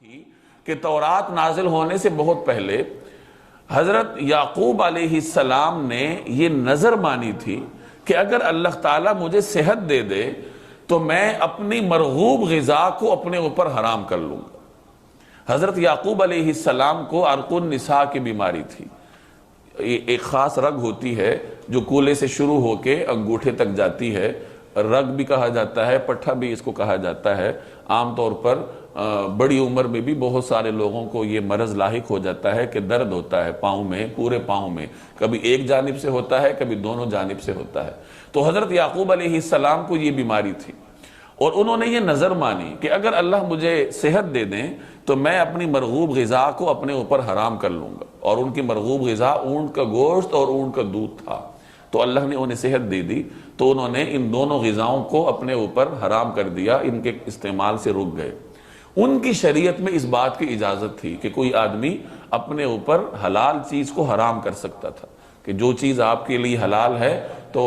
تھی کہ تورات نازل ہونے سے بہت پہلے حضرت یعقوب علیہ السلام نے یہ نظر مانی تھی کہ اگر اللہ تعالیٰ مجھے صحت دے دے تو میں اپنی مرغوب غذا کو اپنے اوپر حرام کر لوں گا۔ حضرت یعقوب علیہ السلام کو عرق النساء کی بیماری تھی۔ ایک خاص رگ ہوتی ہے جو کولے سے شروع ہو کے انگوٹھے تک جاتی ہے، رگ بھی کہا جاتا ہے، پٹھا بھی اس کو کہا جاتا ہے۔ عام طور پر بڑی عمر میں بھی بہت سارے لوگوں کو یہ مرض لاحق ہو جاتا ہے کہ درد ہوتا ہے پاؤں میں، پورے پاؤں میں، کبھی ایک جانب سے ہوتا ہے، کبھی دونوں جانب سے ہوتا ہے۔ تو حضرت یعقوب علیہ السلام کو یہ بیماری تھی اور انہوں نے یہ نظر مانی کہ اگر اللہ مجھے صحت دے دیں تو میں اپنی مرغوب غذا کو اپنے اوپر حرام کر لوں گا، اور ان کی مرغوب غذا اونٹ کا گوشت اور اونٹ کا دودھ تھا۔ تو اللہ نے انہیں صحت دے دی تو انہوں نے ان دونوں غذاؤں کو اپنے اوپر حرام کر دیا، ان کے استعمال سے رک گئے۔ ان کی شریعت میں اس بات کی اجازت تھی کہ کوئی آدمی اپنے اوپر حلال چیز کو حرام کر سکتا تھا، کہ جو چیز آپ کے لیے حلال ہے تو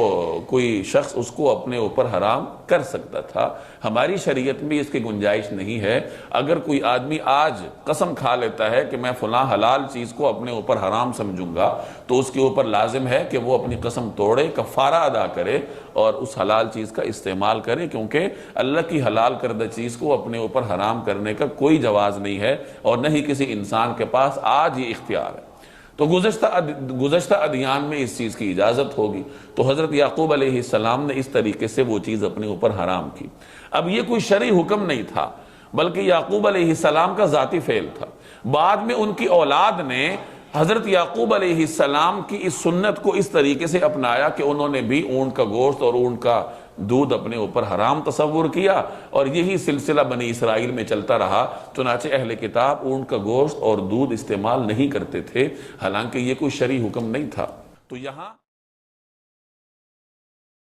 کوئی شخص اس کو اپنے اوپر حرام کر سکتا تھا۔ ہماری شریعت میں اس کی گنجائش نہیں ہے۔ اگر کوئی آدمی آج قسم کھا لیتا ہے کہ میں فلاں حلال چیز کو اپنے اوپر حرام سمجھوں گا تو اس کے اوپر لازم ہے کہ وہ اپنی قسم توڑے، کفارہ ادا کرے اور اس حلال چیز کا استعمال کرے، کیونکہ اللہ کی حلال کردہ چیز کو اپنے اوپر حرام کرنے کا کوئی جواز نہیں ہے اور نہ ہی کسی انسان کے پاس آج یہ اختیار ہے۔ تو گزشتہ ادیان میں اس چیز کی اجازت ہوگی۔ تو حضرت یعقوب علیہ السلام نے اس طریقے سے وہ چیز اپنے اوپر حرام کی۔ اب یہ کوئی شرعی حکم نہیں تھا بلکہ یعقوب علیہ السلام کا ذاتی فعل تھا۔ بعد میں ان کی اولاد نے حضرت یعقوب علیہ السلام کی اس سنت کو اس طریقے سے اپنایا کہ انہوں نے بھی اونٹ کا گوشت اور اونٹ کا دودھ اپنے اوپر حرام تصور کیا، اور یہی سلسلہ بنی اسرائیل میں چلتا رہا۔ چنانچہ اہل کتاب اونٹ کا گوشت اور دودھ استعمال نہیں کرتے تھے، حالانکہ یہ کوئی شرعی حکم نہیں تھا۔ تو یہاں